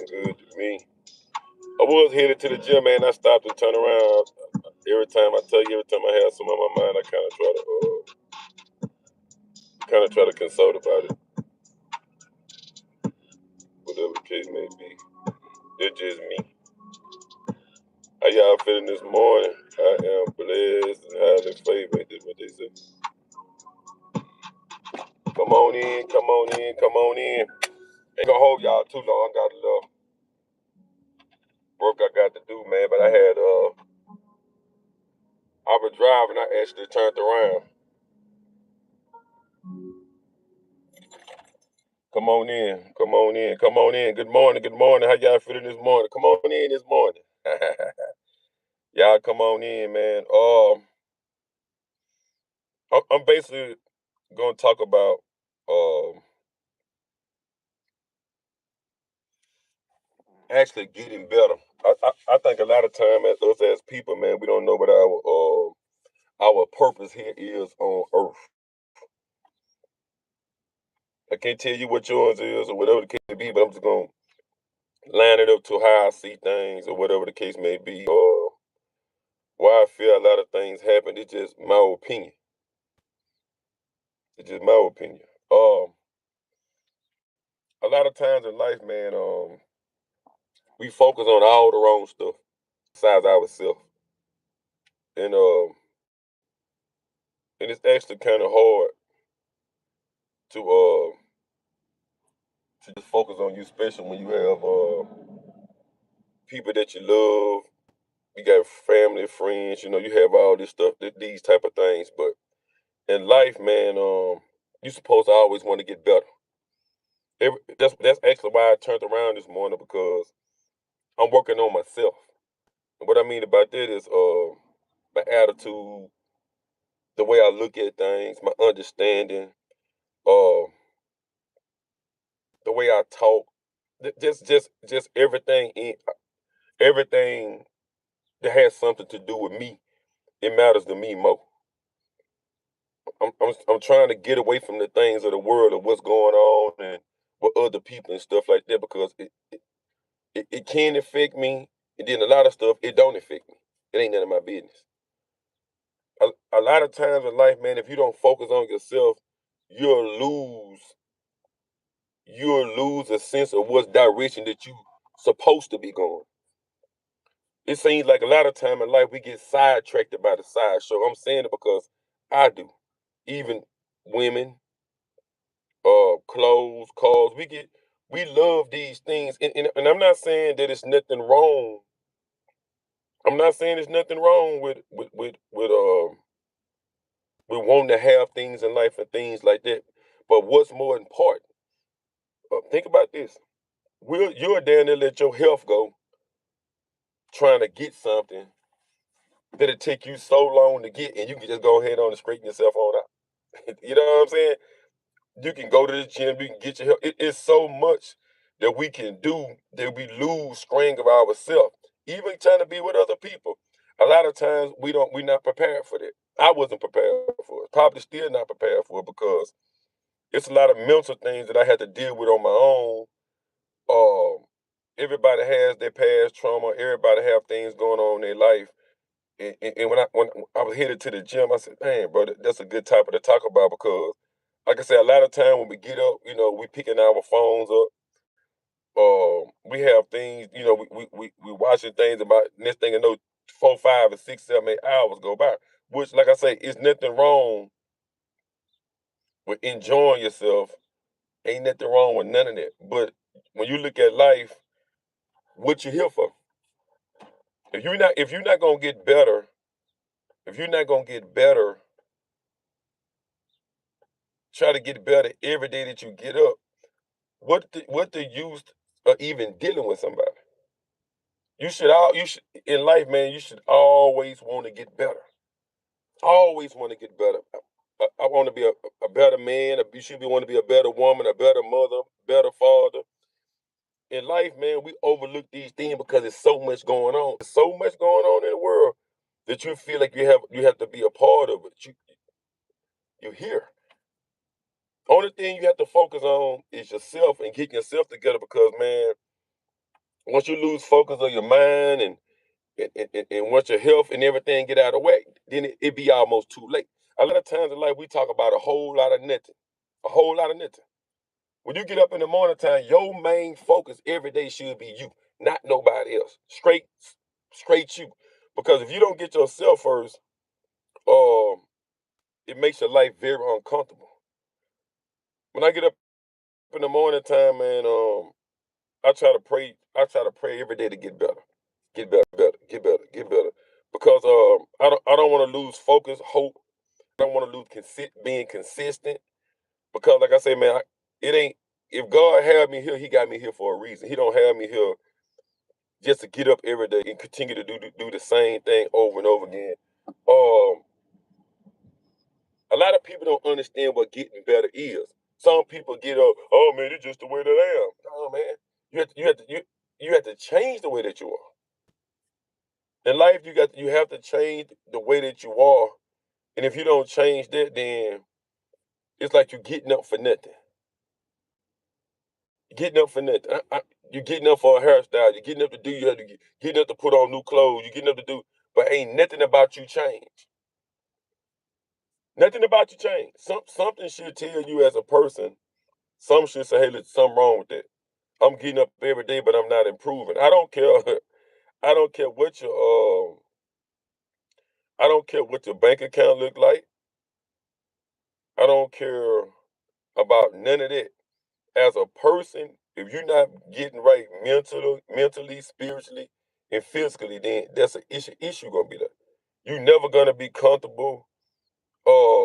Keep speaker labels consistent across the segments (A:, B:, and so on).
A: been good to me. I was headed to the gym, man. I stopped and turned around. Every time I have some on my mind, I kind of try to consult about it, whatever the case may be. It's just me. How y'all feeling this morning? I am blessed and highly favored. That's what they say. Come on in, come on in, come on in. Ain't gonna hold y'all too long. I got a little work I got to do, man. But I was driving. I actually turned around. Come on in, come on in, come on in. Good morning, good morning. How y'all feeling this morning? Come on in this morning. Y'all come on in, man. I'm basically gonna talk about actually getting better. I think a lot of time as us as people, man, we don't know what our purpose here is on earth. I can't tell you what yours is or whatever the case may be, but I'm just gonna line it up to how I see things or whatever the case may be, or why I feel a lot of things happen. It's just my opinion. It's just my opinion. A lot of times in life, man, we focus on all the wrong stuff besides ourselves, and it's actually kind of hard to just focus on you, especially when you have people that you love. You got family, friends. You know, you have all this stuff, these type of things. But in life, man, you're supposed to always want to get better. That's actually why I turned around this morning because I'm working on myself. And what I mean about that is my attitude, the way I look at things, my understanding, uh, the way I talk, just everything that has something to do with me. It matters to me more. I'm trying to get away from the things of the world of what's going on and with other people and stuff like that because it can affect me, and then a lot of stuff it don't affect me. It ain't none of my business. A lot of times in life, man, if you don't focus on yourself, you'll lose you'll lose a sense of what direction that you supposed to be going. It seems like a lot of time in life we get sidetracked by the sideshow. I'm saying it because I do. Even women, clothes, cars, we love these things, and I'm not saying that it's nothing wrong. I'm not saying there's nothing wrong with wanting to have things in life and things like that. But what's more important? Think about this. You're down there let your health go trying to get something that'll take you so long to get, and you can just go ahead on and straighten yourself on out. You know what I'm saying? You can go to the gym, you can get your health. It's so much that we can do that we lose string of ourselves. Even trying to be with other people. A lot of times we're not prepared for that. I wasn't prepared for it. Probably still not prepared for it because it's a lot of mental things that I had to deal with on my own. Um, Everybody has their past trauma. Everybody have things going on in their life. And when I was headed to the gym, I said, "Man, bro, that's a good topic to talk about because, like I said, a lot of time when we get up, you know, we picking our phones up. We have things, you know, we watching things about next thing you know, 4, 5, and 6, 7, 8 hours go by. Which, like I say, is nothing wrong with enjoying yourself. Ain't nothing wrong with none of that. But when you look at life, what you here for? If you're not gonna get better, if you're not gonna get better, try to get better every day that you get up. What the use of even dealing with somebody? You should in life, man. You should always want to get better. Always want to get better. I want to be a better man. You should be want to be a better woman, a better mother, better father. In life, man, we overlook these things because there's so much going on. There's so much going on in the world that you feel like you have to be a part of it. You're here. Only thing you have to focus on is yourself and getting yourself together because, man, Once you lose focus of your mind and once your health and everything get out of whack, then it be almost too late. A lot of times in life we talk about a whole lot of nothing. A whole lot of nothing. When you get up in the morning time, your main focus every day should be you, not nobody else. Straight you. Because if you don't get yourself first, um, it makes your life very uncomfortable. When I get up in the morning time, man, I try to pray. I try to pray every day to get better, get better, get better. Because I don't want to lose focus, hope. I don't want to lose being consistent. Because like I say, man, it ain't. If God had me here, He got me here for a reason. He don't have me here just to get up every day and continue to do the same thing over and over again. Um, a lot of people don't understand what getting better is. Some people get up, oh man, it's just the way that I am. No, man, you have to change the way that you are. In life, you have to change the way that you are. And if you don't change that, then it's like you're getting up for nothing. You're getting up for nothing. You're getting up for a hairstyle. You're getting up to do you have to getting up to put on new clothes. You're getting up to do, but ain't nothing about you change. Nothing about you change. Something should tell you as a person. Some should say, hey, there's something wrong with that. I'm getting up every day, but I'm not improving. I don't care. I don't care what your I don't care what your bank account look like. I don't care about none of that. As a person, if you're not getting right mentally, spiritually, and physically, then that's an issue gonna be there. You're never gonna be comfortable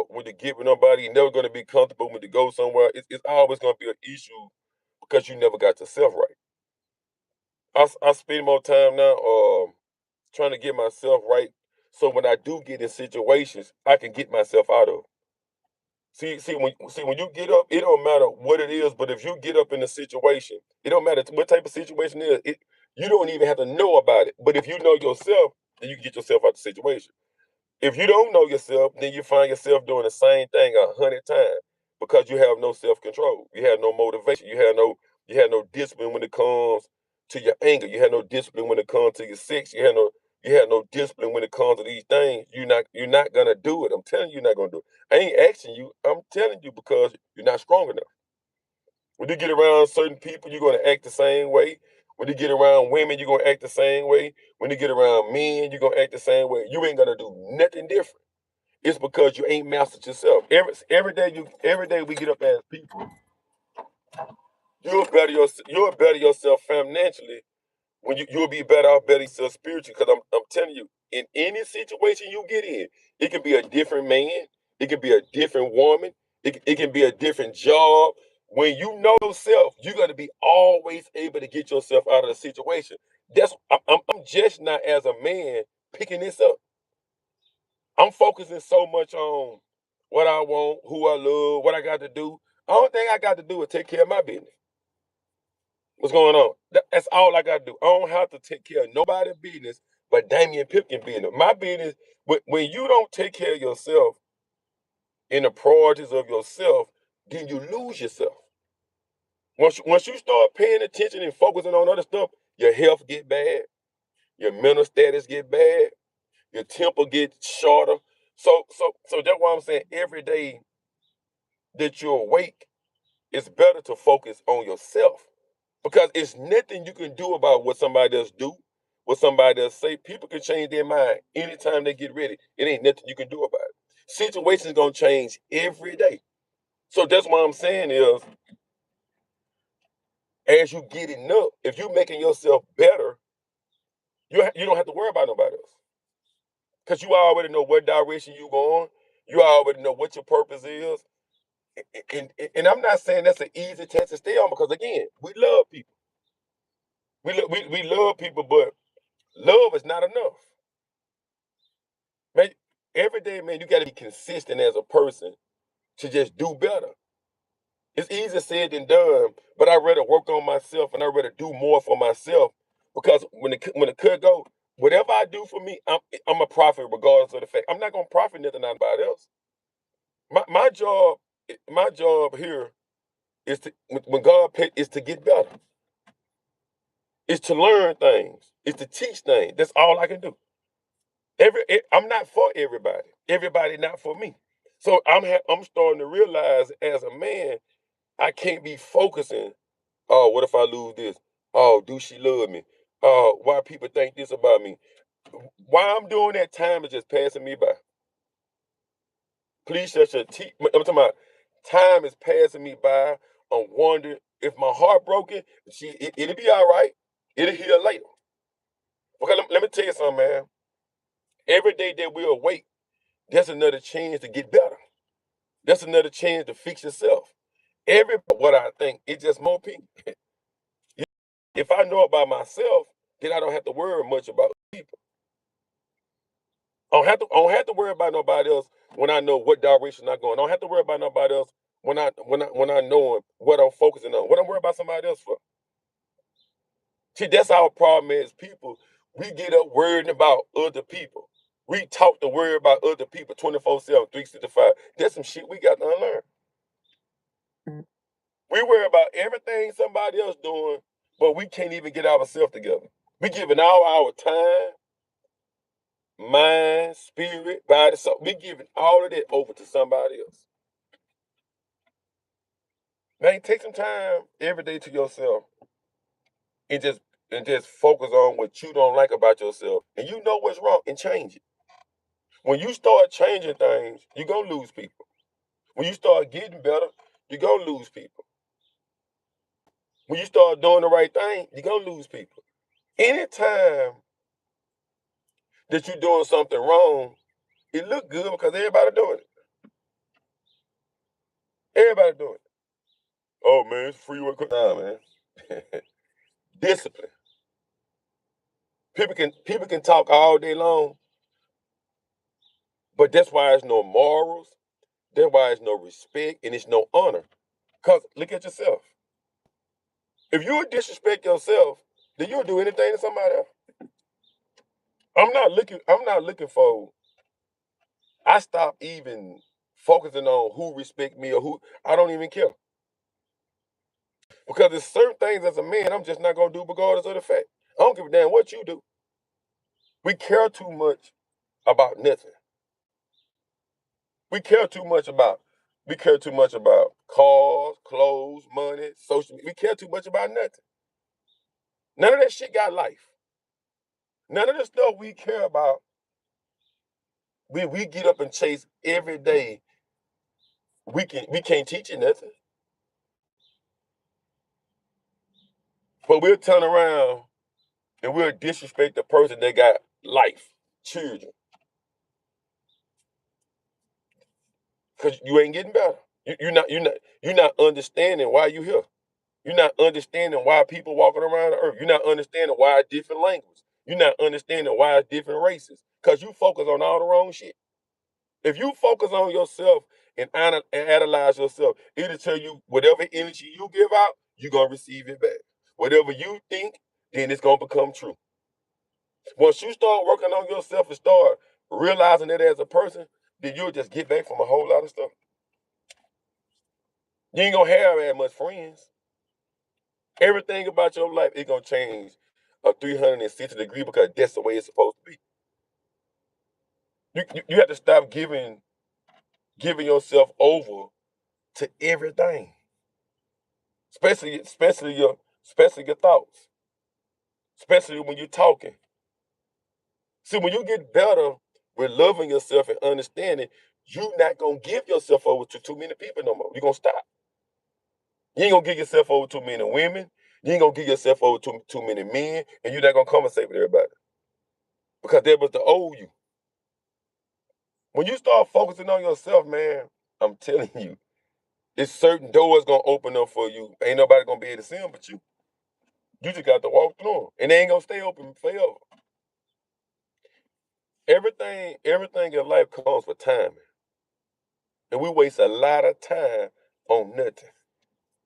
A: with the get with nobody. You're never gonna be comfortable when to go somewhere. It's always gonna be an issue because you never got yourself right. I spend more time now trying to get myself right so when I do get in situations, I can get myself out of. When you get up, it don't matter what it is, but if you get up in a situation, it don't matter what type of situation it is. You don't even have to know about it. But if you know yourself, then you can get yourself out the situation. If you don't know yourself, then you find yourself doing the same thing 100 times because you have no self control. You have no motivation. You have no discipline when it comes to your anger. You have no discipline when it comes to your sex. You have no discipline when it comes to these things. You're not gonna do it. I'm telling you, you're not gonna do it. I ain't asking you. I'm telling you because you're not strong enough. When you get around certain people, you're gonna act the same way. When you get around women, you're gonna act the same way. When you get around men, you're gonna act the same way. You ain't gonna do nothing different. It's because you ain't mastered yourself. Every day we get up as people, you'll better yourself financially when you'll be better off better yourself spiritually. Because I'm telling you, in any situation you get in, it can be a different man, it can be a different woman, it can be a different job. When you know yourself, you're gonna be always able to get yourself out of the situation. I'm just not as a man picking this up. I'm focusing so much on what I want, who I love, what I got to do. Only thing I got to do is take care of my business. What's going on? That's all I got to do. I don't have to take care of nobody's business but Damian Pipkin business. My business, when you don't take care of yourself in the priorities of yourself, then you lose yourself. Once you start paying attention and focusing on other stuff, your health get bad, your mental status get bad, your temper gets shorter. So that's why I'm saying every day that you're awake, it's better to focus on yourself because it's nothing you can do about what somebody else do, what somebody else say. People can change their mind anytime they get ready. It ain't nothing you can do about it. Situations gonna change every day. So that's what I'm saying is, as you getting up, if you making yourself better, you don't have to worry about nobody else because you already know what direction you going. You already know what your purpose is. And I'm not saying that's an easy test to stay on because again, we love people. We love people, but love is not enough. Man, every day, man, you gotta be consistent as a person to just do better. It's easier said than done, but I rather work on myself and I rather do more for myself because when the cut go, whatever I do for me, I'm a profit regardless of the fact. I'm not gonna profit nothing out of anybody else. My job here is to when God pay is to get better. It's to learn things. It's to teach things. That's all I can do. I'm not for everybody. Everybody not for me. So I'm starting to realize as a man, I can't be focusing. Oh, what if I lose this? Oh, do she love me? Oh, why people think this about me? Why I'm doing that, time is just passing me by. Please shut your teeth. I'm talking about time is passing me by. I'm wondering if my heart broken. It'll be all right. It'll heal later. Okay, let me tell you something, man. Every day that we're awake, that's another chance to get better. That's another chance to fix yourself. Every what I think, it's just more people. If I know about myself, then I don't have to worry much about people. I don't have to worry about nobody else when I know what direction I'm going. I don't have to worry about nobody else when I know what I'm focusing on. What I'm worried about somebody else for. See, that's our problem as people. We get up worrying about other people. We talk to worry about other people 24/7, 365. That's some shit we got to unlearn. We worry about everything somebody else doing, but we can't even get ourselves together. We giving all our time, mind, spirit, body, so we giving all of that over to somebody else. Man, take some time every day to yourself and just focus on what you don't like about yourself. And you know what's wrong and change it. When you start changing things, you're gonna lose people. When you start getting better, you're gonna lose people. When you start doing the right thing, you're gonna lose people. Anytime that you're doing something wrong, it look good because everybody doing it. Everybody doing it. Oh man, it's free work. Nah, man. Discipline. People can talk all day long, but that's why there's no morals. That's why there's no respect and it's no honor. Cause look at yourself. If you disrespect yourself, then you'll do anything to somebody else. I'm not looking for. I stop even focusing on who respect me or who. I don't even care because there's certain things as a man I'm just not gonna do regardless of the fact. I don't give a damn what you do. We care too much about nothing. We care too much about. We care too much about cars, clothes, money, social media. We care too much about nothing. None of that shit got life. None of the stuff we care about, we get up and chase every day. We can't teach you nothing. But we'll turn around and we'll disrespect the person that got life, children, because you ain't getting better. You're not understanding why you here. You're not understanding why people walking around the earth. You're not understanding why it's different language. You're not understanding why it's different races. Because you focus on all the wrong shit. If you focus on yourself and analyze yourself, it'll tell you whatever energy you give out, you're gonna receive it back. Whatever you think, then it's gonna become true. Once you start working on yourself and start realizing it as a person, then you'll just get back from a whole lot of stuff. You ain't gonna have as much friends. Everything about your life is gonna change a 360 degree because that's the way it's supposed to be. You have to stop giving yourself over to everything, especially your thoughts, especially when you're talking. See, when you get better with loving yourself and understanding, you're not gonna give yourself over to too many people no more. You're gonna stop. You ain't gonna give yourself over to too many women. You ain't gonna give yourself over to too many men, and you're not gonna conversate with everybody because they was to owe you. When you start focusing on yourself, man, I'm telling you, it's certain doors gonna open up for you. Ain't nobody gonna be able to see them but you. You just got to walk through them, and they ain't gonna stay open forever. Everything in life comes with timing, and we waste a lot of time on nothing.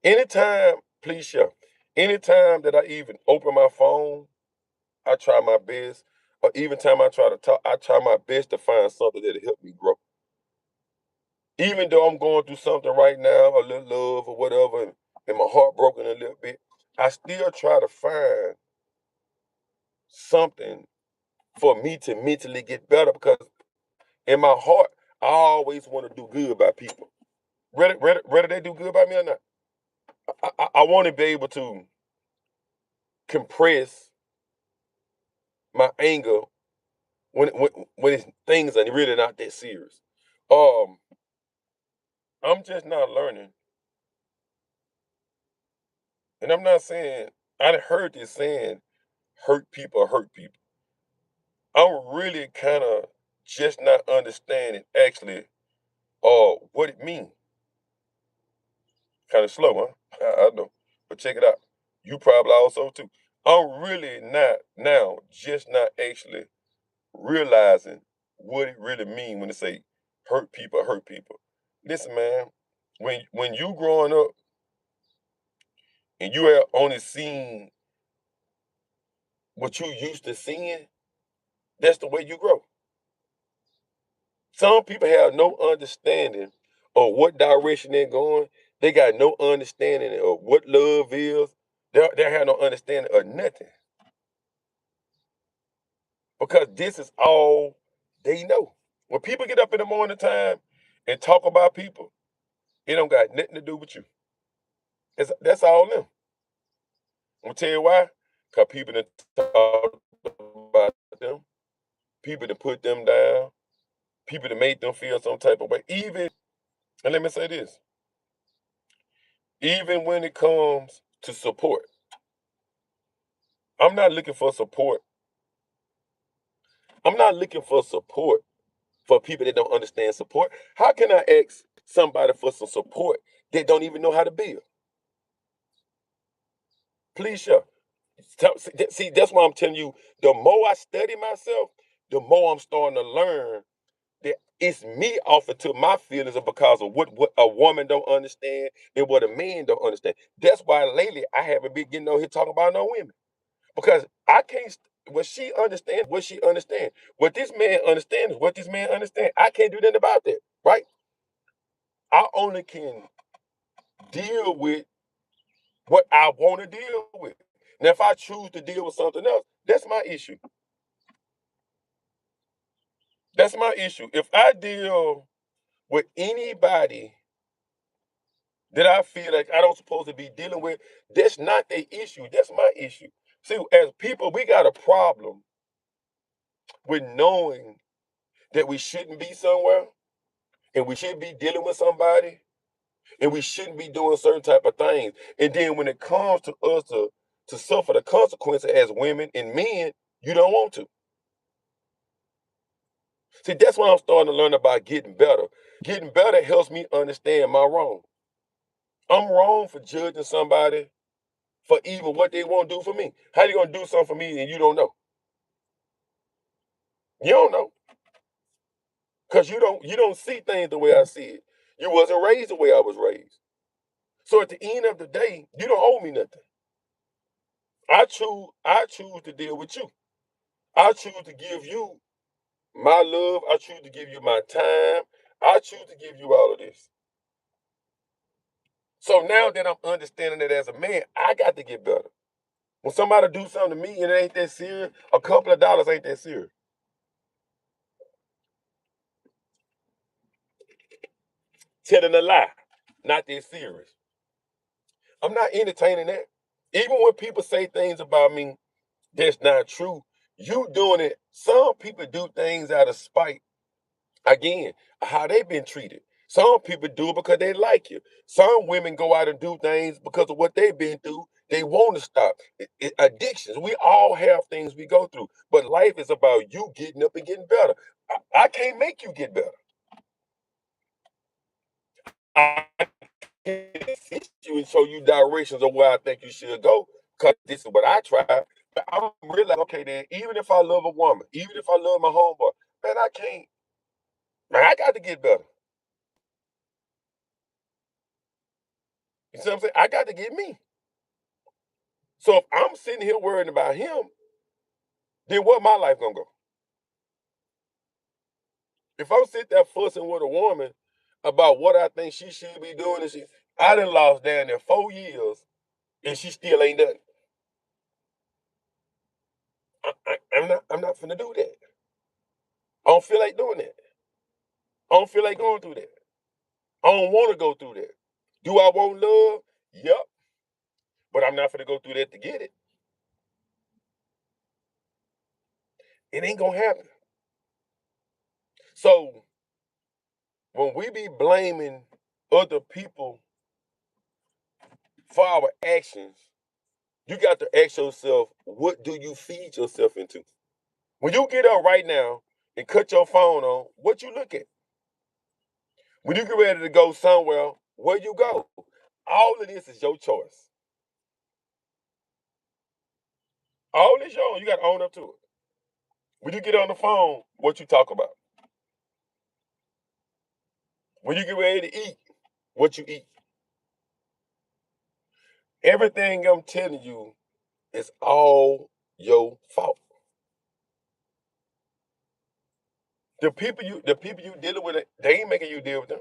A: Anytime, please share. Anytime that I even open my phone, I try my best. Or even time I try to talk, I try my best to find something that'll help me grow. Even though I'm going through something right now, a little love or whatever, and my heart broken a little bit, I still try to find something for me to mentally get better because in my heart, I always want to do good by people. Whether they do good by me or not. I want to be able to compress my anger when it's things are really not that serious. Um, I'm just not learning, and I'm not saying I done heard this saying hurt people. I'm really kind of just not understanding actually what it means. Kind of slow, huh? I know, but check it out. You probably also too. I'm really not now just not actually realizing what it really mean when they say hurt people, hurt people. Listen, man, when you growing up and you have only seen what you used to seeing, that's the way you grow. Some people have no understanding of what direction they're going. They got no understanding of what love is. They have no understanding of nothing because this is all they know. When people get up in the morning time and talk about people, it don't got nothing to do with you. That's all them. I'm gonna tell you why. Cause people that talk about them, people that put them down, people that made them feel some type of way. And let me say this, even when it comes to support, I'm not looking for support. I'm not looking for support for people that don't understand support. How can I ask somebody for some support that don't even know how to build? Please, sure. See, that's why I'm telling you, the more I study myself, the more I'm starting to learn that it's me off into my feelings of because of what a woman don't understand and what a man don't understand. That's why lately I haven't been getting on here talking about no women. Because I can't what she understands, what she understands. What this man understands, what this man understands. I can't do nothing about that. Right? I only can deal with what I want to deal with. Now, if I choose to deal with something else, that's my issue. That's my issue. If I deal with anybody that I feel like I don't supposed to be dealing with, that's not their issue. That's my issue. See, as people, we got a problem with knowing that we shouldn't be somewhere and we should be dealing with somebody and we shouldn't be doing certain type of things. And then when it comes to us to suffer the consequences as women and men, you don't want to. See, that's what I'm starting to learn about getting better. Getting better helps me understand my wrong. I'm wrong for judging somebody for even what they want to do for me. How you gonna do something for me and you don't know? You don't know. Cause you don't see things the way I see it. You wasn't raised the way I was raised. So at the end of the day, you don't owe me nothing. I choose to deal with you. I choose to give you my love. I choose to give you my time. I choose to give you all of this. So now that I'm understanding it as a man, I got to get better. When somebody do something to me and it ain't that serious, a couple of dollars ain't that serious. Telling a lie, not that serious. I'm not entertaining that. Even when people say things about me that's not true, you doing it. Some people do things out of spite. Again, how they been treated. Some people do it because they like you. Some women go out and do things because of what they've been through. They want to stop. Addictions. We all have things we go through, but life is about you getting up and getting better. I can't make you get better. I can assist you and show you directions of where I think you should go. Cause this is what I try. But I'm really like, okay, then even if I love a woman, even if I love my homeboy, man, I can't. Man, I got to get better. You see what I'm saying? I got to get me. So if I'm sitting here worrying about him, then what my life gonna go? If I'm sitting there fussing with a woman about what I think she should be doing, and I done lost down there 4 years, and she still ain't done. not finna do that. I don't feel like doing that. I don't feel like going through that. I don't want to go through that. Do I want love? Yep. But I'm not finna go through that to get it. It ain't gonna happen. So when we be blaming other people for our actions, you got to ask yourself, what do you feed yourself into? When you get up right now and cut your phone on, what you look at? When you get ready to go somewhere, where you go? All of this is your choice. All this your own. You got to own up to it. When you get on the phone, what you talk about? When you get ready to eat, what you eat? Everything I'm telling you is all your fault. The people you dealing with, they ain't making you deal with them.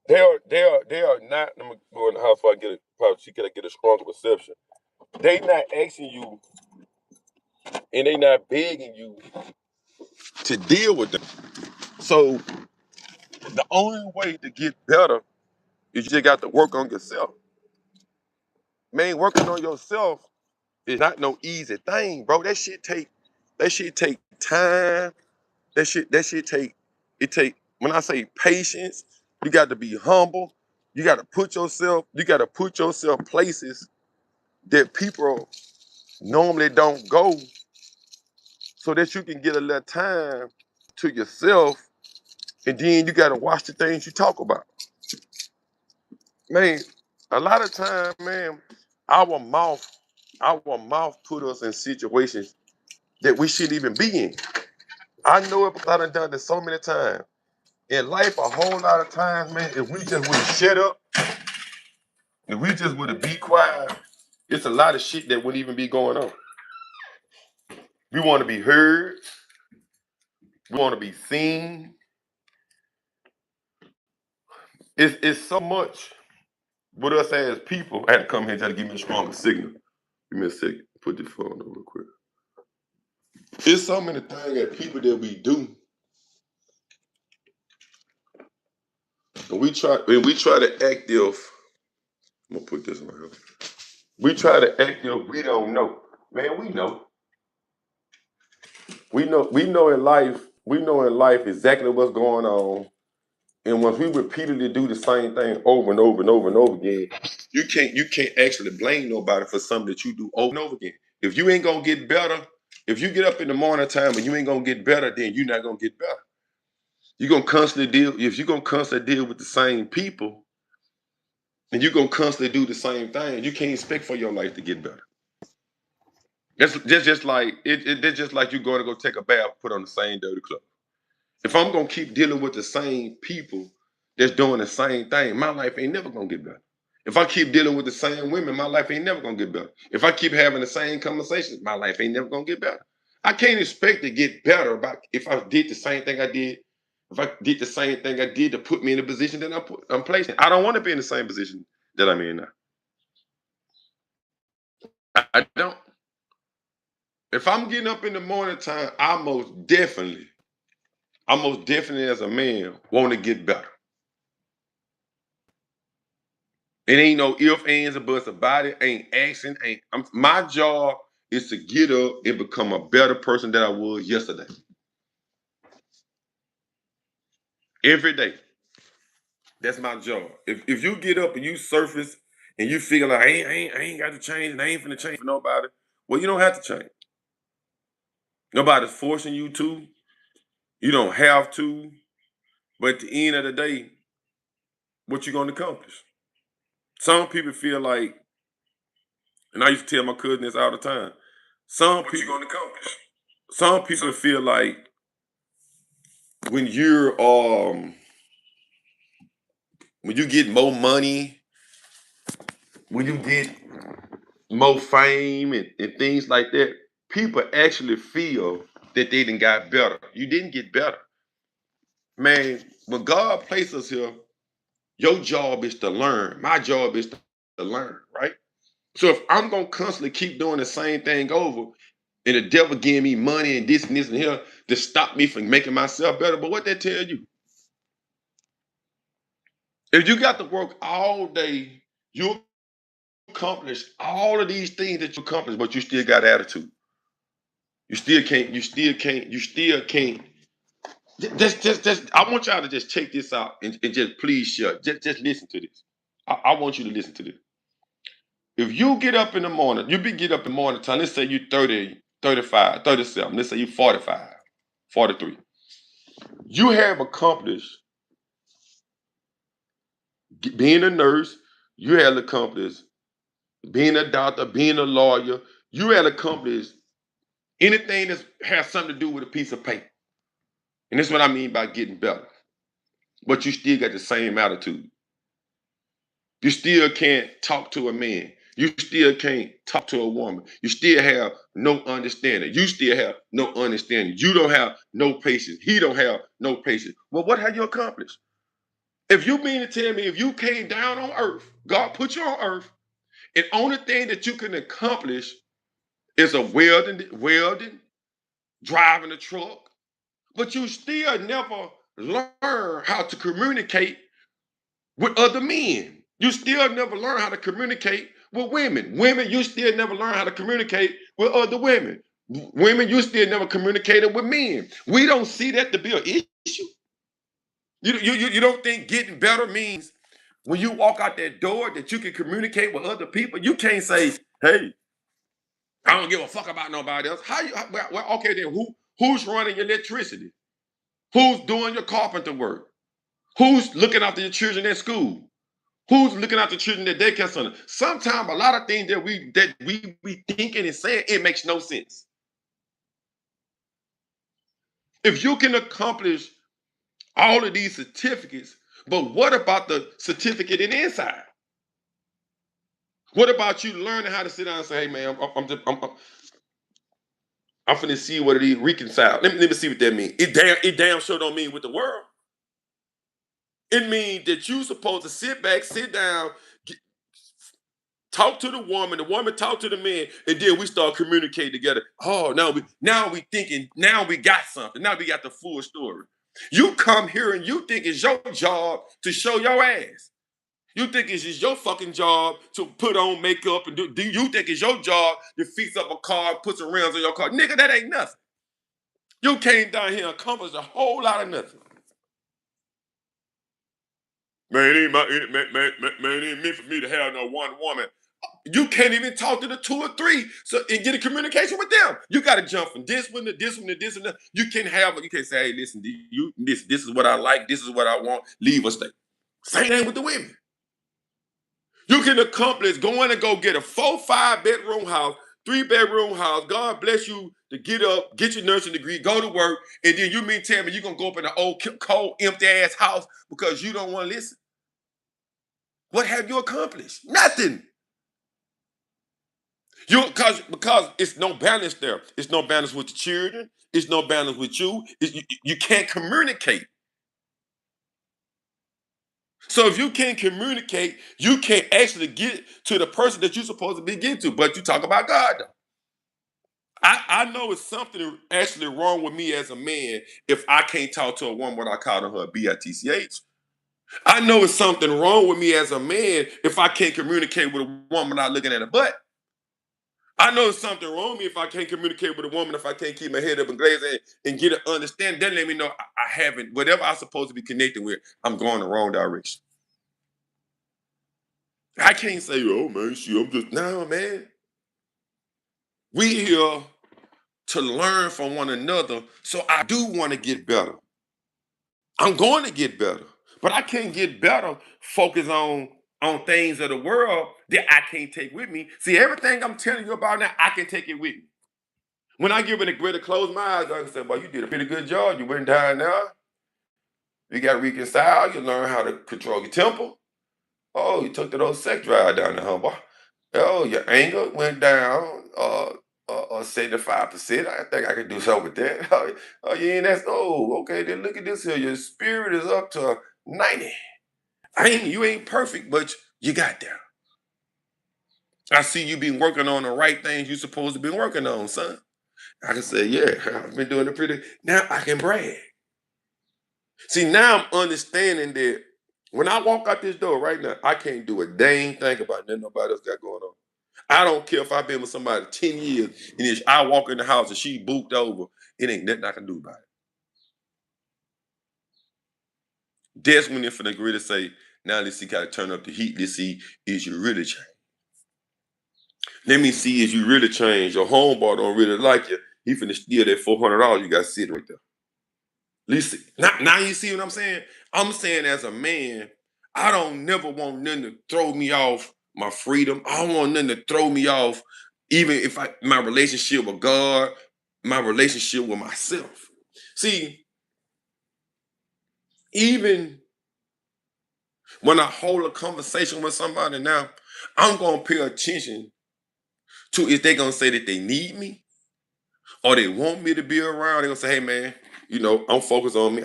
A: They are not. Let me go in the house so I get it. Probably she can get a stronger reception. They not asking you, and they not begging you to deal with them. So the only way to get better is you just got to work on yourself. Man, working on yourself is not no easy thing, bro. That shit take time. That shit take it take when I say patience, you got to be humble. You got to put yourself places that people normally don't go so that you can get a little time to yourself, and then you got to watch the things you talk about. Man, a lot of time, man, our mouth, our mouth put us in situations that we shouldn't even be in. I know it because I done this so many times. In life, a whole lot of times, man, if we just would shut up, if we just would be quiet, it's a lot of shit that wouldn't even be going on. We want to be heard. We want to be seen. It's so much with us as people. I had to come here and try to give me a stronger signal. Give me a second. Put this phone on real quick. It's so many things that people that we do, and we try to act if I'm gonna put this on here. We try to act if we don't know. Man, we know. We know in life exactly what's going on. And once we repeatedly do the same thing over and over and over and over again, you can't actually blame nobody for something that you do over and over again. If you ain't gonna get better, if you get up in the morning time and you ain't gonna get better, then you're not gonna get better. You're gonna constantly deal, if you're gonna constantly deal with the same people and you're gonna constantly do the same thing, you can't expect for your life to get better. That's just like that's just like you going to go take a bath, put on the same dirty clothes. If I'm gonna keep dealing with the same people that's doing the same thing, my life ain't never gonna get better. If I keep dealing with the same women, my life ain't never gonna get better. If I keep having the same conversations, my life ain't never gonna get better. I can't expect to get better about if I did the same thing I did. If I did the same thing I did to put me in the position that I'm placed in, I don't want to be in the same position that I'm in now. I don't. If I'm getting up in the morning time, I most definitely as a man want to get better. It ain't no if, ands, or buts about it. Ain't action. My job is to get up and become a better person than I was yesterday. Every day. That's my job. If you get up and you surface and you feel like I ain't got to change and I ain't finna change for nobody, well, you don't have to change. Nobody's forcing you to. You don't have to. But at the end of the day, what you gonna accomplish? Some people feel like, and I used to tell my cousin this all the time. Some what people you gonna accomplish? Some people feel like when you're when you get more money, when you get more fame and things like that, people actually feel that they didn't got better. You didn't get better. Man, when God placed us here, your job is to learn. My job is to learn, right? So if I'm gonna constantly keep doing the same thing over, and the devil giving me money and this and here to stop me from making myself better, but what they tell you? If you got to work all day, you accomplish all of these things that you accomplish, but you still got attitude. You still can't. You still can't. You still can't. Just. I want y'all to just check this out and just please shut. Just listen to this. I want you to listen to this. If you get up in the morning, get up in the morning time. Let's say you 30, 35, 37. Let's say you 45, 43. You have accomplished being a nurse. You have accomplished being a doctor, being a lawyer. You have accomplished anything that has something to do with a piece of paper. And this is what I mean by getting better. But you still got the same attitude. You still can't talk to a man. You still can't talk to a woman. You still have no understanding. You still have no understanding. You don't have no patience. He don't have no patience. Well, what have you accomplished? If you mean to tell me if you came down on earth, God put you on earth, and only thing that you can accomplish is a welding, driving a truck, but you still never learn how to communicate with other men. You still never learn how to communicate with women. Women, you still never learn how to communicate with other women. Women, you still never communicated with men. We don't see that to be an issue. You don't think getting better means when you walk out that door that you can communicate with other people? You can't say, hey, I don't give a fuck about nobody else. Okay, then who's running your electricity? Who's doing your carpenter work? Who's looking after your children at school? Who's looking after children at daycare center? Sometimes a lot of things that we be thinking and saying, it makes no sense. If you can accomplish all of these certificates, but what about the certificate in the inside? What about you learning how to sit down and say, hey man, I'm finna see what it is, reconcile. Let me see what that means. It damn sure don't mean with the world. It means that you supposed to sit back, sit down, talk to the woman talk to the man, and then we start communicating together. Oh, now we thinking, now we got something. Now we got the full story. You come here and you think it's your job to show your ass. You think it's just your fucking job to put on makeup and do you think it's your job to fix up a car, put some rims on your car? Nigga, that ain't nothing. You came down here and accomplished a whole lot of nothing. Man, it ain't man, it ain't meant for me to have no one woman. You can't even talk to the two or three so and get a communication with them. You got to jump from this one to this one to this and that. You can't say, hey, listen, this is what I like, this is what I want, leave or stay. Same thing with the women. You can accomplish going to go get a 4-5 bedroom house, 3 bedroom house. God bless you to get up, get your nursing degree, go to work, and then you mean tell me you're gonna go up in an old, cold, empty ass house because you don't want to listen. What have you accomplished? Nothing. Because it's no balance there. It's no balance with the children. It's no balance with you. You can't communicate. So if you can't communicate, you can't actually get to the person that you're supposed to be getting to. But you talk about God though. I know it's something actually wrong with me as a man if I can't talk to a woman without calling her a bitch. I know it's something wrong with me as a man if I can't communicate with a woman without looking at her butt. I know there's something wrong with me if I can't communicate with a woman, if I can't keep my head up and glaze and get an understanding. Then let me know I haven't, whatever I'm supposed to be connecting with, I'm going the wrong direction. I can't say, oh man, I'm just, no, man. We here to learn from one another. So I do want to get better. I'm going to get better. But I can't get better focus on things of the world that I can't take with me. See, everything I'm telling you about now, I can take it with me. When I get ready to close my eyes, I can say, well, you did a pretty good job. You went down there. You got reconciled. You learn how to control your temper. Oh, you took the old sex drive down there, huh, boy? Oh, your anger went down 75%. I think I can do something with that. Oh, you ain't that's, oh, okay, then look at this here. Your spirit is up to 90. You ain't perfect, but you got there. I see you been working on the right things you supposed to be working on, son. I can say, yeah, I've been doing it pretty. Now I can brag. See, now I'm understanding that when I walk out this door right now, I can't do a dang thing about nothing nobody else got going on. I don't care if I've been with somebody 10 years and if I walk in the house and she booked over, it ain't nothing I can do about it. That's when they're finna agree to say, now let's see, gotta turn up the heat. Let's see, is you really change? Let me see, is you really change? Your homeboy don't really like you. He finna steal that $400 you got sitting right there. Listen, now you see what I'm saying? I'm saying as a man, I don't never want nothing to throw me off my freedom. I don't want nothing to throw me off, even if my relationship with God, my relationship with myself. See, even when I hold a conversation with somebody now, I'm gonna pay attention to if they're gonna say that they need me or they want me to be around. They're gonna say, hey man, I'm focused on me.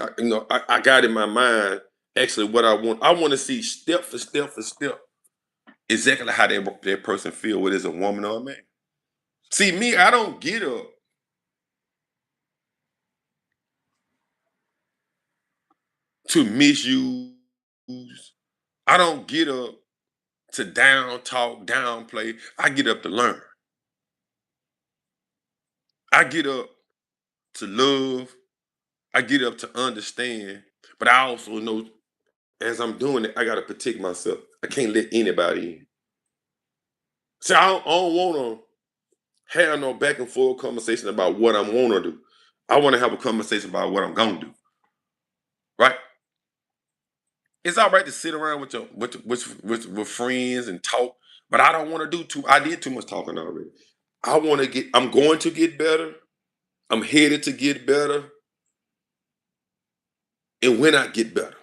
A: I got in my mind actually what I want. I want to see step for step for step exactly how that person feel, whether it's a woman or a man. See, me, I don't get up to misuse. I don't get up to down talk, downplay. I get up to learn. I get up to love. I get up to understand. But I also know as I'm doing it, I gotta protect myself. I can't let anybody in. See, I don't want to have no back and forth conversation about what I'm want to do. I want to have a conversation about what I'm gonna do. Right? It's all right to sit around with friends and talk, but I don't want to do too. I did too much talking already. I want to get. I'm going to get better. I'm headed to get better. And when I get better,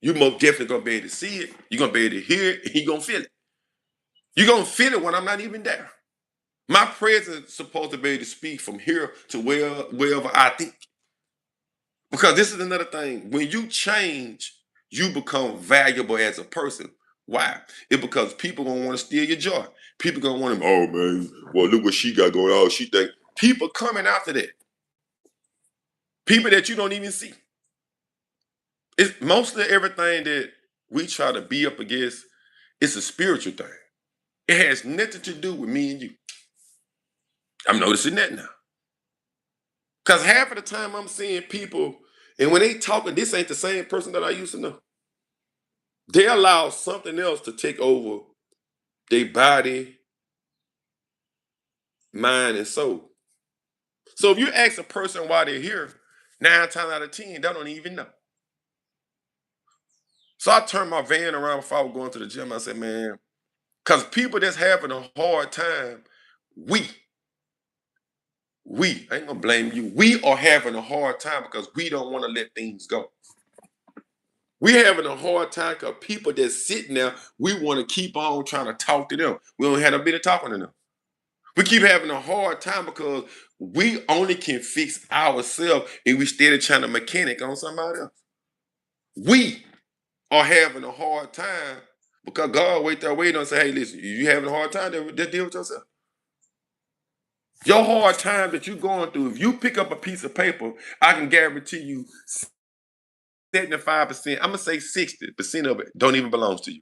A: you most definitely gonna be able to see it. You're gonna be able to hear it. And you're gonna feel it. You're gonna feel it when I'm not even there. My presence is supposed to be able to speak from here to wherever I think. Because this is another thing. When you change, you become valuable as a person. Why? It's because people gonna want to steal your joy. People gonna want to, oh man, well, look what she got going on. She think people coming after that. People that you don't even see. It's mostly everything that we try to be up against, it's a spiritual thing. It has nothing to do with me and you. I'm noticing that now. Because half of the time I'm seeing people, and when they talking, this ain't the same person that I used to know. They allow something else to take over their body, mind, and soul. So if you ask a person why they're here, 9 times out of 10, they don't even know. So I turned my van around before I was going to the gym. I said, man, because people that's having a hard time, we, I ain't gonna blame you. We are having a hard time because we don't want to let things go. We having a hard time because people that's sitting there, we want to keep on trying to talk to them. We don't have a bit of talking to them. We keep having a hard time because we only can fix ourselves and we steady trying to mechanic on somebody else. We are having a hard time because God wait there waiting and say, hey, listen, you having a hard time, just deal with yourself. Your hard time that you're going through, if you pick up a piece of paper, I can guarantee you 75%, I'm gonna say 60% of it don't even belong to you.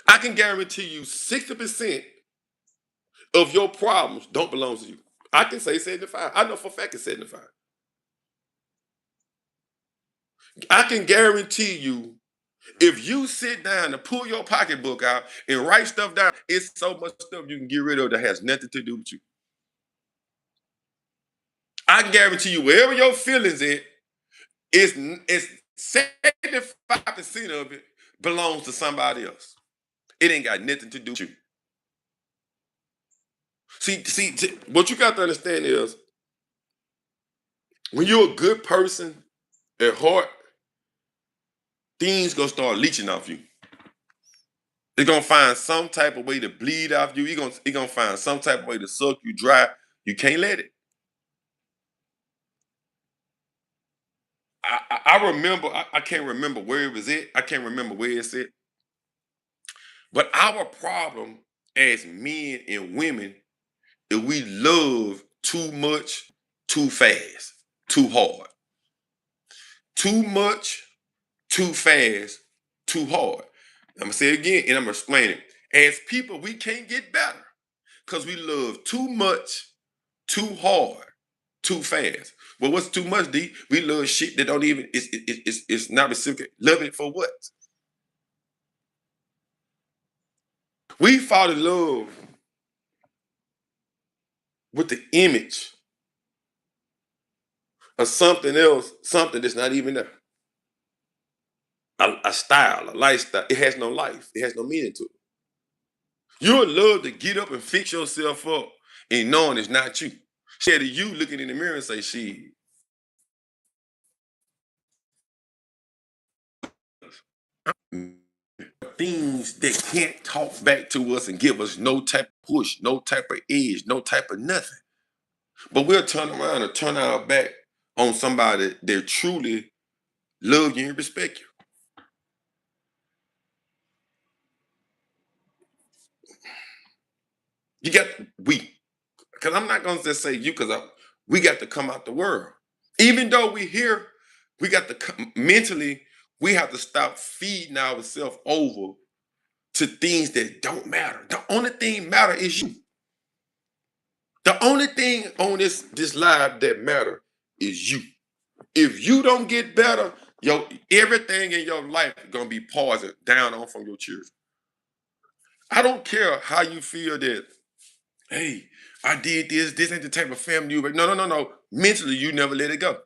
A: I can guarantee you 60% of your problems don't belong to you. I can say 75. I know for a fact it's 75. I can guarantee you, if you sit down and pull your pocketbook out and write stuff down, it's so much stuff you can get rid of that has nothing to do with you. I can guarantee you, wherever your feelings at, it's 75% of it belongs to somebody else. It ain't got nothing to do with you. See, what you got to understand is when you're a good person at heart, things gonna start leeching off you. It's gonna find some type of way to bleed off you. It's gonna find some type of way to suck you dry. You can't let it. I remember. I can't remember where it was at. I can't remember where it's at. But our problem as men and women is we love too much, too fast, too hard. Too much, too fast, too hard. I'm gonna say it again and I'm gonna explain it. As people, we can't get better because we love too much, too hard, too fast. Well, what's too much, D? We love shit that don't even, it's not reciprocal. Love it for what? We fall in love with the image of something else, something that's not even there. A style, a lifestyle. It has no life. It has no meaning to it. You would love to get up and fix yourself up and knowing it's not you. Instead of you looking in the mirror and say, shit, things that can't talk back to us and give us no type of push, no type of edge, no type of nothing. But we'll turn around and turn our back on somebody that truly love you and respect you. You got because I'm not gonna just say you because we got to come out the world. Even though we here, we got to mentally, we have to stop feeding ourselves over to things that don't matter. The only thing matter is you. The only thing on this live that matter is you. If you don't get better, everything in your life is gonna be pausing down on from your children. I don't care how you feel that, hey, I did this, this ain't the type of family you, but no. Mentally, you never let it go.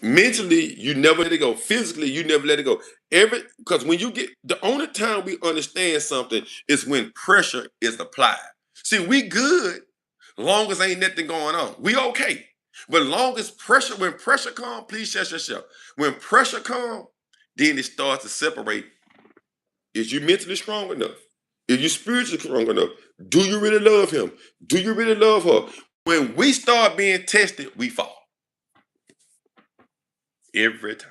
A: Mentally, you never let it go. Physically, you never let it go. Because when you get the only time we understand something is when pressure is applied. See, we good long as ain't nothing going on. We okay. But long as pressure, when pressure come, please shut yourself. When pressure come, then it starts to separate. Is you mentally strong enough? Is you spiritually strong enough? Do you really love him? Do you really love her? When we start being tested, we fall. Every time.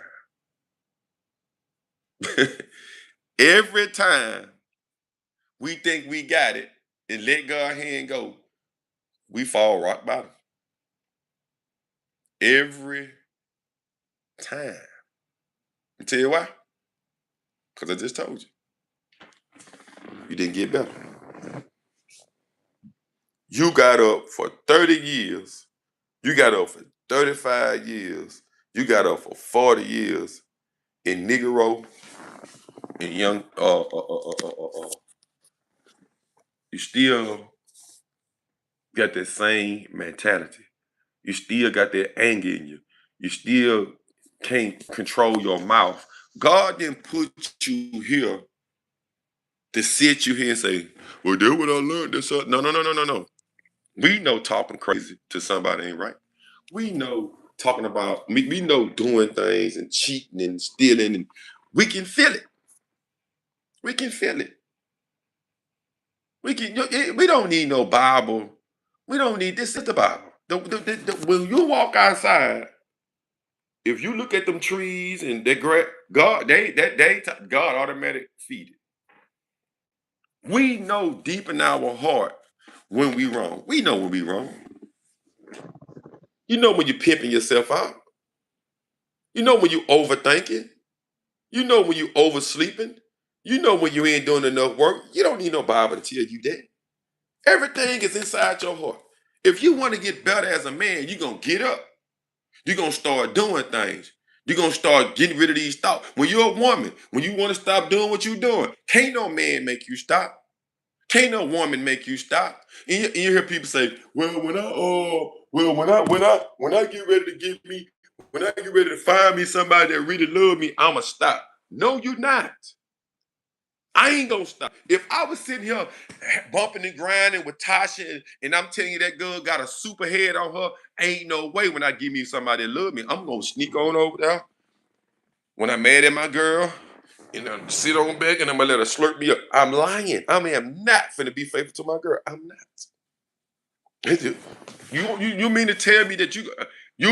A: Every time we think we got it and let God's hand go, we fall rock bottom. Every time. I tell you why? Because I just told you. You didn't get better. You got up for 30 years. You got up for 35 years. You got up for 40 years in Negro and young you still got that same mentality. You still got that anger in you. You still can't control your mouth. God didn't put you here to sit you here and say, well, that's what I learned. This no. We know talking crazy to somebody ain't right. We know talking about we know doing things and cheating and stealing and we can feel it. We can feel it. We don't need no Bible. We don't need this is the Bible. When you walk outside, if you look at them trees and they God, God automatic feed it. We know deep in our heart when we wrong. We know when we wrong. You know when you're pimping yourself out. You know when you overthinking. You know when you oversleeping. You know when you ain't doing enough work. You don't need no Bible to tell you that. Everything is inside your heart. If you want to get better as a man, you're gonna get up. You're gonna start doing things. You're gonna start getting rid of these thoughts. When you're a woman, when you want to stop doing what you're doing, can't no man make you stop. Can't no woman make you stop. And you hear people say, "Well, when I get ready to get me, when I get ready to find me somebody that really love me, I'ma stop." No, you're not. I ain't gonna stop. If I was sitting here bumping and grinding with Tasha, and I'm telling you that girl got a super head on her, ain't no way when I give me somebody that love me, I'm gonna sneak on over there. When I'm mad at my girl, and I'm sit on back and I'm gonna let her slurp me up. I'm lying. I am not finna be faithful to my girl. I'm not. You mean to tell me that you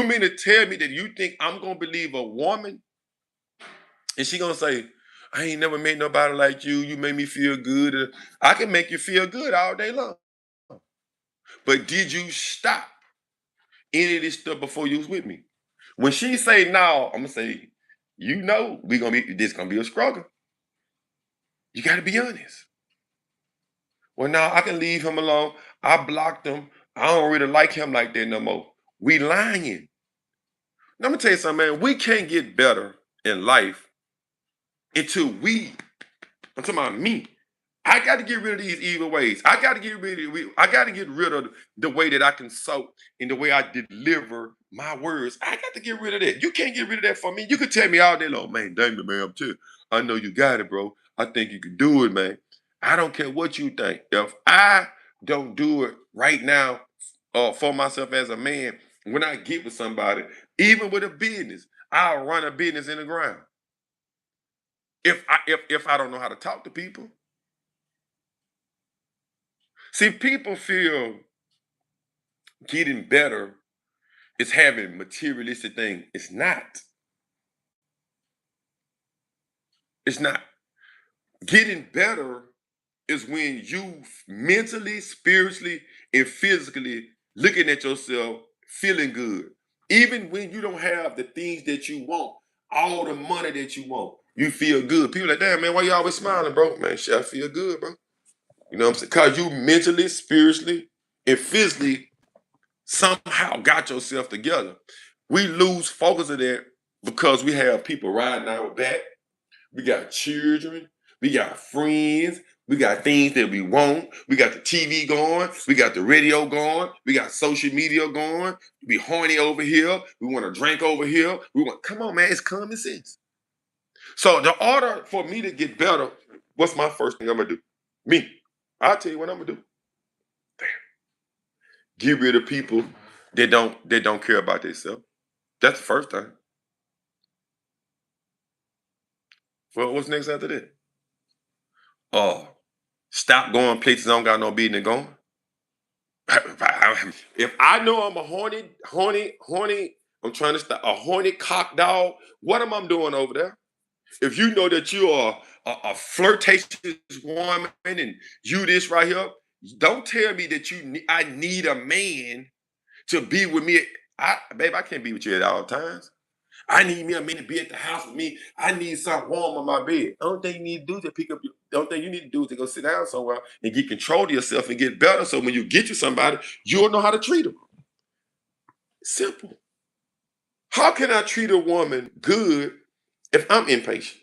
A: mean to tell me that you think I'm gonna believe a woman and she gonna say, I ain't never met nobody like you. You make me feel good. I can make you feel good all day long. But did you stop any of this stuff before you was with me? When she say no, I'm gonna say, this gonna be a struggle. You gotta be honest. Well, now I can leave him alone. I blocked him. I don't really like him like that no more. We lying. Now, I'm gonna tell you something, man. We can't get better in life until I'm talking about me. I got to get rid of these evil ways. I got to get rid of the way that I consult and the way I deliver my words. I got to get rid of that. You can't get rid of that for me. You could tell me all day long, man, Damon, man, I'm too. I know you got it, bro. I think you can do it, man. I don't care what you think. If I don't do it right now for myself as a man, when I get with somebody, even with a business, I'll run a business in the ground. If I don't know how to talk to people. See, people feel getting better is having materialistic things. It's not. It's not. Getting better is when you mentally, spiritually, and physically looking at yourself, feeling good. Even when you don't have the things that you want, all the money that you want, you feel good. People like, damn, man, why you always smiling, bro? Man, shit, I feel good, bro. You know what I'm saying? Because you mentally, spiritually, and physically somehow got yourself together. We lose focus of that because we have people riding our back. We got children. We got friends. We got things that we want. We got the TV going. We got the radio going. We got social media going. We horny over here. We want to drink over here. Come on, man, it's common sense. So the order for me to get better, what's my first thing I'm gonna do? Me. I'll tell you what I'm gonna do. Get rid of people that don't care about themselves. That's the first thing. Well, what's next after that? Oh, stop going places I don't got no business going. If I know I'm a horny, I'm trying to stop a horny cock dog. What am I doing over there? If you know that you are a flirtatious woman and you this right here, don't tell me that I need a man to be with me. Babe, I can't be with you at all times. I need me a man to be at the house with me. I need something warm on my bed. The only thing you need to do is to pick up the only thing you need to do is to go sit down somewhere and get control of yourself and get better. So when you get you somebody, you'll know how to treat them. Simple. How can I treat a woman good if I'm impatient?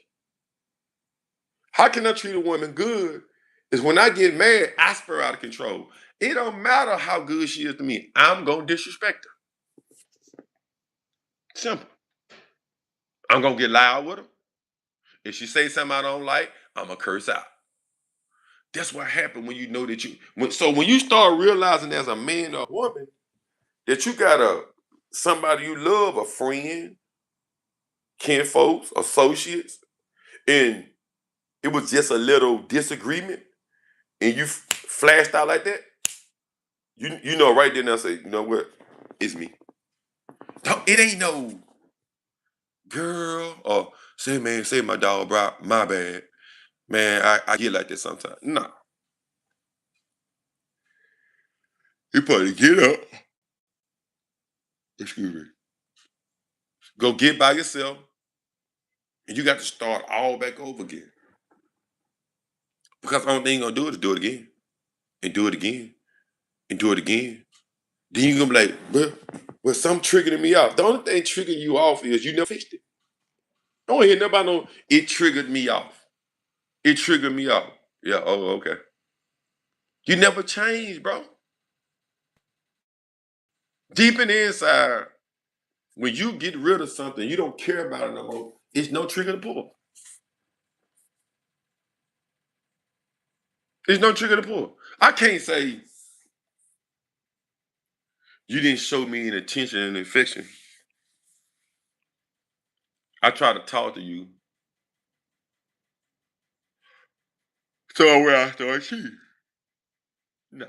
A: How can I treat a woman good is when I get mad, I spur out of control. It don't matter how good she is to me. I'm gonna disrespect her. Simple. I'm gonna get loud with her. If she say something I don't like, I'm gonna curse out. That's what happened when you know that when you start realizing as a man or a woman that you got somebody you love, a friend, kinfolks, associates, and it was just a little disagreement, and you flashed out like that, you know right then I say, you know what, it's me. It ain't no girl or say man, say my dog, bro, my bad, man. I get like this sometimes. Nah, you probably get up. Excuse me. Go get by yourself, and you got to start all back over again. Because the only thing you're gonna do is do it again, and do it again, and do it again. Then you're gonna be like, well, something triggering me off. The only thing triggering you off is you never fixed it. I don't hear nobody know it triggered me off. It triggered me off. Yeah, oh, okay. You never changed, bro. Deep in the inside, when you get rid of something, you don't care about it no more. It's no trigger to pull. There's no trigger to pull. I can't say you didn't show me any attention and affection. I try to talk to you. So where I start cheating. No.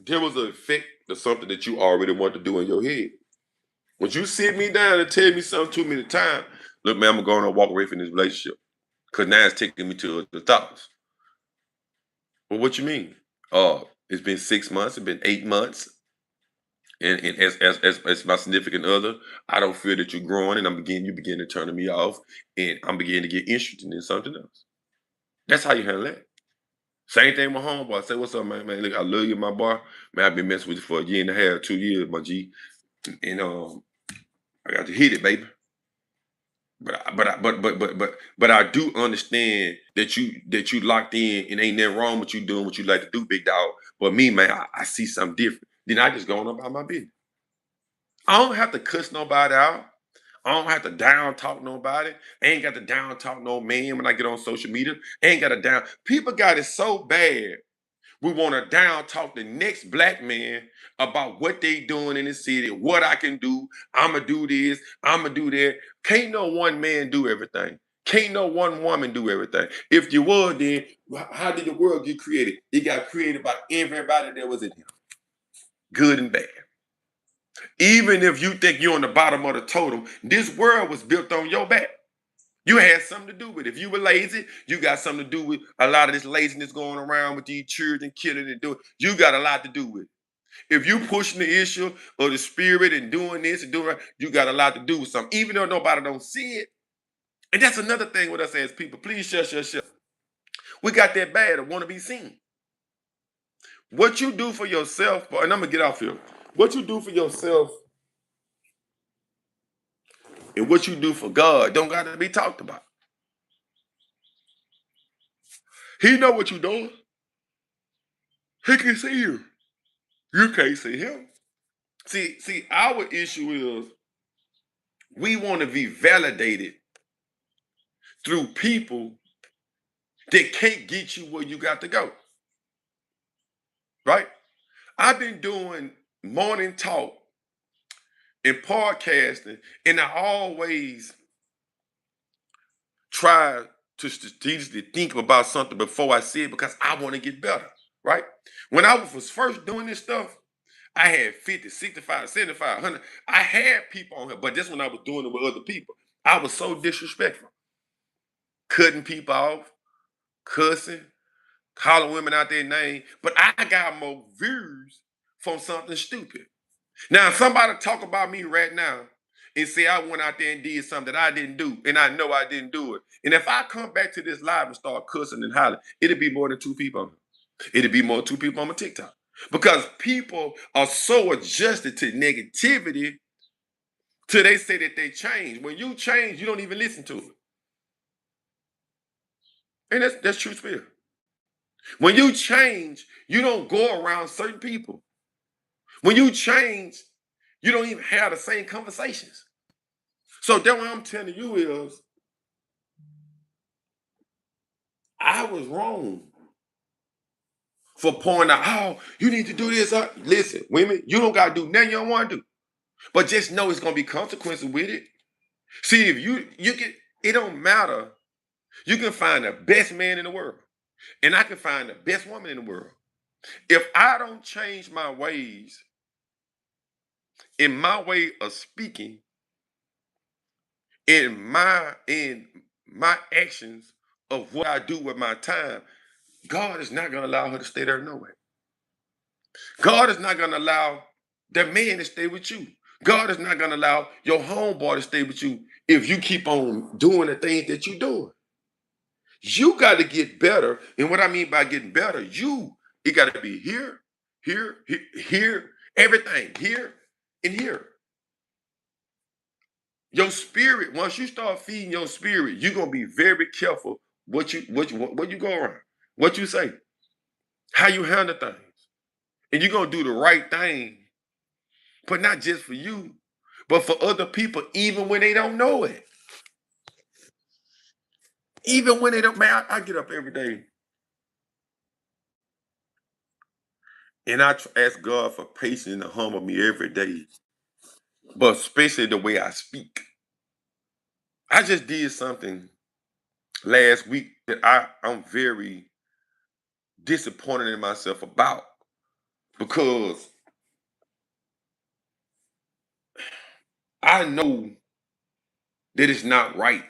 A: There was an effect of something that you already want to do in your head. When you sit me down and tell me something too many times, Look, man, I'm going to walk away from this relationship because now it's taking me to the thoughts. Well, what you mean? It's been 6 months. It's been 8 months. And as my significant other, I don't feel that you're growing, and you begin to turn me off, and I'm beginning to get interested in something else. That's how you handle that. Same thing with homeboy. Say, what's up, man? Man, look, I love you, my boy. Man, I've been messing with you for a year and a half, 2 years, my G. And I got to hit it, baby. But I do understand that you locked in and ain't nothing wrong with you doing what you like to do, big dog. But me, man, I see something different. Then I just go on about my business. I don't have to cuss nobody out. I don't have to down talk nobody. I ain't got to down talk no man when I get on social media. I ain't got to down. People got it so bad. We want to down talk the next black man about what they doing in the city, what I can do. I'ma do this. I'ma do that. Can't no one man do everything. Can't no one woman do everything. If you would, then how did the world get created? It got created by everybody that was in here, good and bad. Even if you think you're on the bottom of the totem, this world was built on your back. You had something to do with it. If you were lazy, you got something to do with a lot of this laziness going around with these children killing and doing. You got a lot to do with it. If you pushing the issue of the spirit and doing this and doing that, you got a lot to do with something. Even though nobody don't see it. And that's another thing with us as people. Please shut. We got that bad and want to be seen. What you do for yourself, and I'm gonna get off here. What you do for yourself and what you do for God don't got to be talked about. He know what you're doing. He can see you. You can't see him. See, our issue is we want to be validated through people that can't get you where you got to go. Right? I've been doing morning talk and podcasting, and I always try to strategically think about something before I say it because I want to get better. Right? When I was first doing this stuff, I had 50, 65, 75, 100. I had people on here, but this when I was doing it with other people. I was so disrespectful. Cutting people off, cussing, calling women out their name. But I got more views from something stupid. Now, if somebody talk about me right now and say I went out there and did something that I didn't do, and I know I didn't do it. And if I come back to this live and start cussing and hollering, it'll be more than two people on it. It'll be more than two people on my TikTok. Because people are so adjusted to negativity till they say that they change. When you change, you don't even listen to it. And that's true spirit. When you change, you don't go around certain people. When you change, you don't even have the same conversations. So then what I'm telling you is, I was wrong for pointing out, oh, you need to do this. Listen, women, you don't got to do nothing you don't want to do. But just know it's going to be consequences with it. See, if you get, it don't matter. You can find the best man in the world. And I can find the best woman in the world. If I don't change my ways, in my way of speaking, in my actions of what I do with my time, God is not gonna allow her to stay there no way. God is not gonna allow that man to stay with you. God is not gonna allow your homeboy to stay with you if you keep on doing the things that you're doing. You got to get better. And what I mean by getting better, it got to be here, everything, here and here. Your spirit, once you start feeding your spirit, you're gonna be very careful what you go around, what you say, how you handle things. And you're gonna do the right thing, but not just for you, but for other people, even when they don't know it. Even when they don't, man, I get up every day and ask God for patience to humble me every day, but especially the way I speak. I just did something last week that I'm very disappointed in myself about because I know that it's not right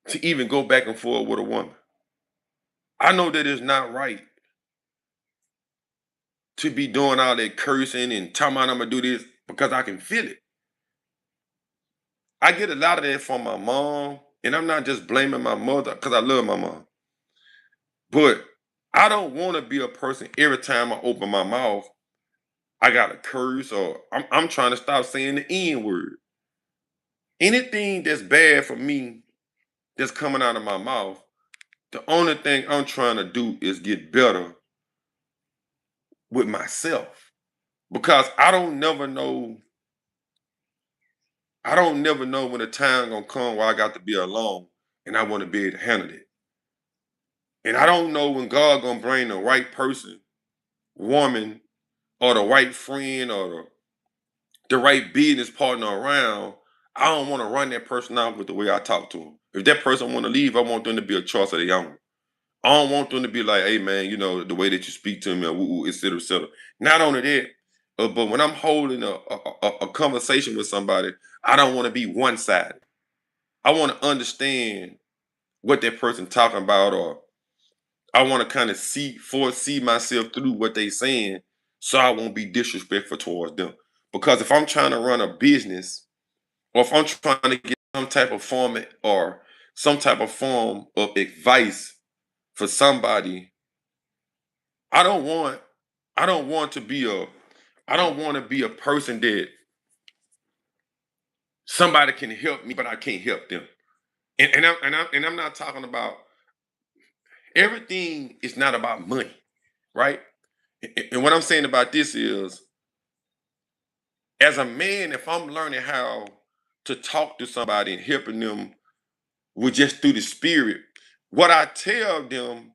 A: to even go back and forth with a woman. I know that it's not right to be doing all that cursing and talking about I'm gonna do this because I can feel it. I get a lot of that from my mom, and I'm not just blaming my mother because I love my mom. But I don't want to be a person every time I open my mouth, I got to curse or I'm trying to stop saying the N word. Anything that's bad for me that's coming out of my mouth, the only thing I'm trying to do is get better with myself. Because I don't never know when the time gonna come where I got to be alone and I want to be able to handle it. And I don't know when God gonna bring the right person, woman, or the right friend or the right business partner around. I don't want to run that person out with the way I talk to them. If that person want to leave, I want them to be a choice of their own. I don't want them to be like, hey man, the way that you speak to me, or woo, woo, et cetera, et cetera. Not only that, but when I'm holding a conversation with somebody, I don't want to be one-sided. I want to understand what that person talking about, or I want to kind of foresee myself through what they saying, so I won't be disrespectful towards them. Because if I'm trying to run a business, or if I'm trying to get some type of form of advice for somebody, I don't want I don't want to be a I don't want to be a person that somebody can help me, but I can't help them. And I'm not talking about everything is not about money, right? And what I'm saying about this is, as a man, if I'm learning how to talk to somebody and helping them with just through the spirit, what I tell them,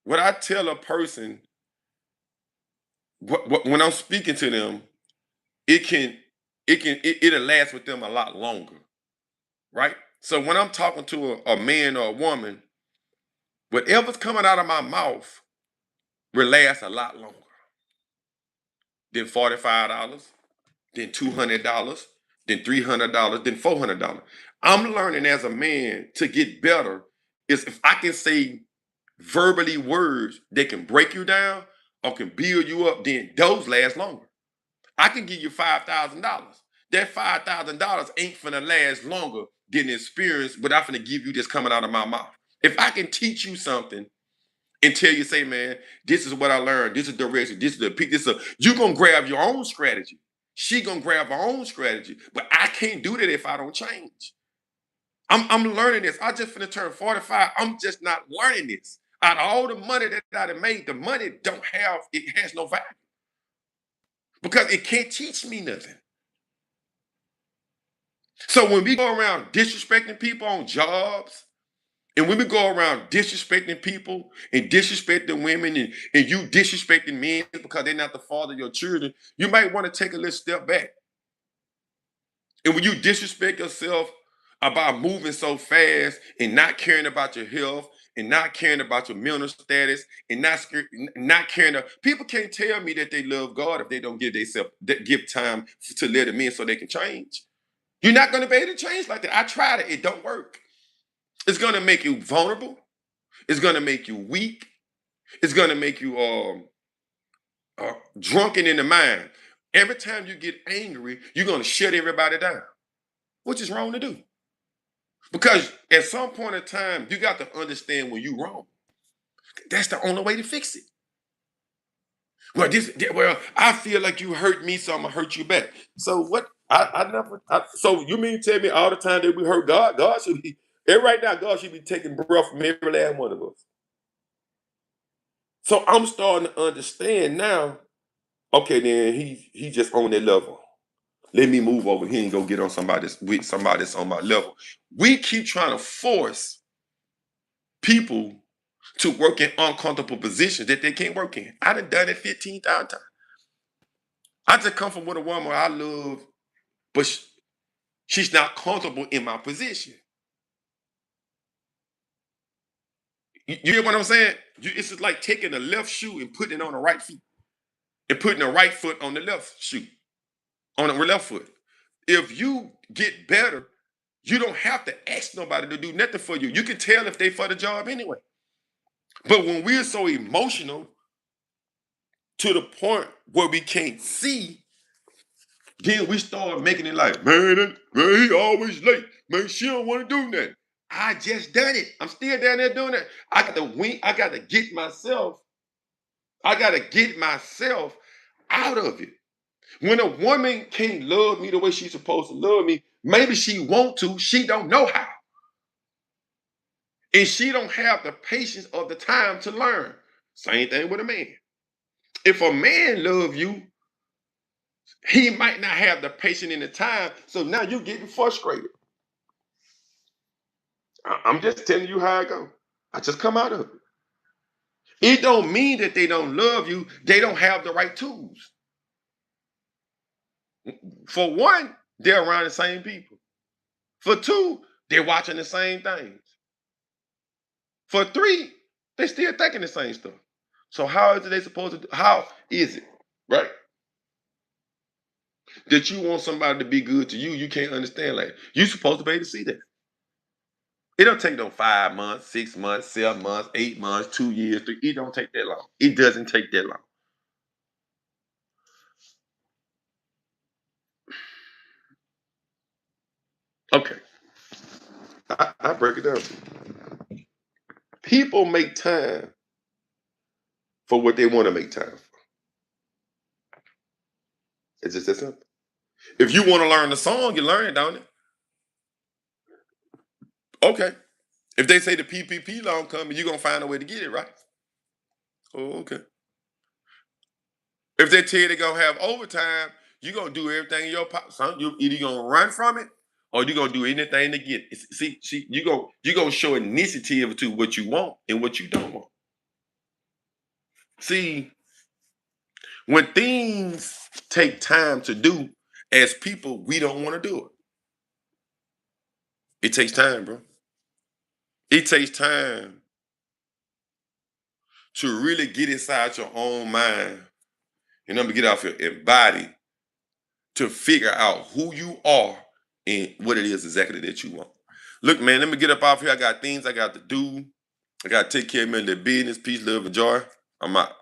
A: what I tell a person, when I'm speaking to them, it can, it'll last with them a lot longer, right? So when I'm talking to a man or a woman, whatever's coming out of my mouth will last a lot longer than $45, than $200, than $300, than $400. I'm learning as a man to get better is if I can say verbally words that can break you down or can build you up, then those last longer. I can give you $5,000. That $5,000 ain't finna last longer than the experience, but I'm finna give you this coming out of my mouth. If I can teach you something and tell you, say, man, this is what I learned, this is the direction, this is the peak, you gonna grab your own strategy. She gonna grab her own strategy, but I can't do that if I don't change. I'm learning this. I just finna turn 45. I'm just not learning this. Out of all the money that I done made, the money it has no value because it can't teach me nothing. So when we go around disrespecting people on jobs, and when we go around disrespecting people and disrespecting women and you disrespecting men because they're not the father of your children, you might want to take a little step back. And when you disrespect yourself about moving so fast and not caring about your health and not caring about your mental status and not caring, people can't tell me that they love God if they don't give time to let them in so they can change. You're not going to be able to change like that. I tried it; it don't work. It's going to make you vulnerable. It's going to make you weak. It's going to make you drunken in the mind. Every time you get angry, you're going to shut everybody down, which is wrong to do. Because at some point in time, you got to understand when you're wrong. That's the only way to fix it. Well, I feel like you hurt me, so I'm gonna hurt you back. So what? I never. So you mean to tell me all the time that we hurt God? God should be. And right now, God should be taking breath from every last one of us. So I'm starting to understand now. Okay, then he just on that level. Let me move over here and go get on somebody that's on my level. We keep trying to force people to work in uncomfortable positions that they can't work in. I done it 15,000 times. I just come from with a woman I love, but she's not comfortable in my position. You hear what I'm saying? It's just like taking the left shoe and putting it on the right feet and putting the right foot on the left shoe. on the left foot. If you get better, you don't have to ask nobody to do nothing for you. You can tell if they for the job anyway. But when we're so emotional to the point where we can't see, then we start making it like, man, he always late. Man, she don't want to do nothing. I just done it. I'm still down there doing it. I got to win. I got to get myself. I got to get myself out of it. When a woman can't love me the way she's supposed to love me, maybe she want to, she don't know how. And she don't have the patience or the time to learn. Same thing with a man. If a man love you, he might not have the patience and the time. So now you're getting frustrated. I'm just telling you how I go. I just come out of it. It don't mean that they don't love you. They don't have the right tools. For one, they're around the same people. For two, they're watching the same things. For three, they still thinking the same stuff. So how is it they supposed to do? How is it, right? That you want somebody to be good to you, you can't understand. Like, you supposed to be able to see that. It don't take no 5 months, 6 months, 7 months, 8 months, 2 years. It don't take that long. It doesn't take that long. Okay. I break it down. People make time for what they want to make time for. It's just that simple. If you want to learn the song, you learn it, don't it? Okay. If they say the PPP loan coming, you're gonna find a way to get it, right? Oh, okay. If they tell you they're gonna have overtime, you're gonna do everything in your power. You either gonna run from it or you're gonna do anything to get it. See, you gonna show initiative to what you want and what you don't want. See, when things take time to do, as people, we don't want to do it. It takes time, bro. It takes time to really get inside your own mind and I'm gonna get off your body to figure out who you are and what it is exactly that you want. Look, man, let me get up off here. I got things I got to do. I got to take care of my little business. Peace, love, and joy. I'm out.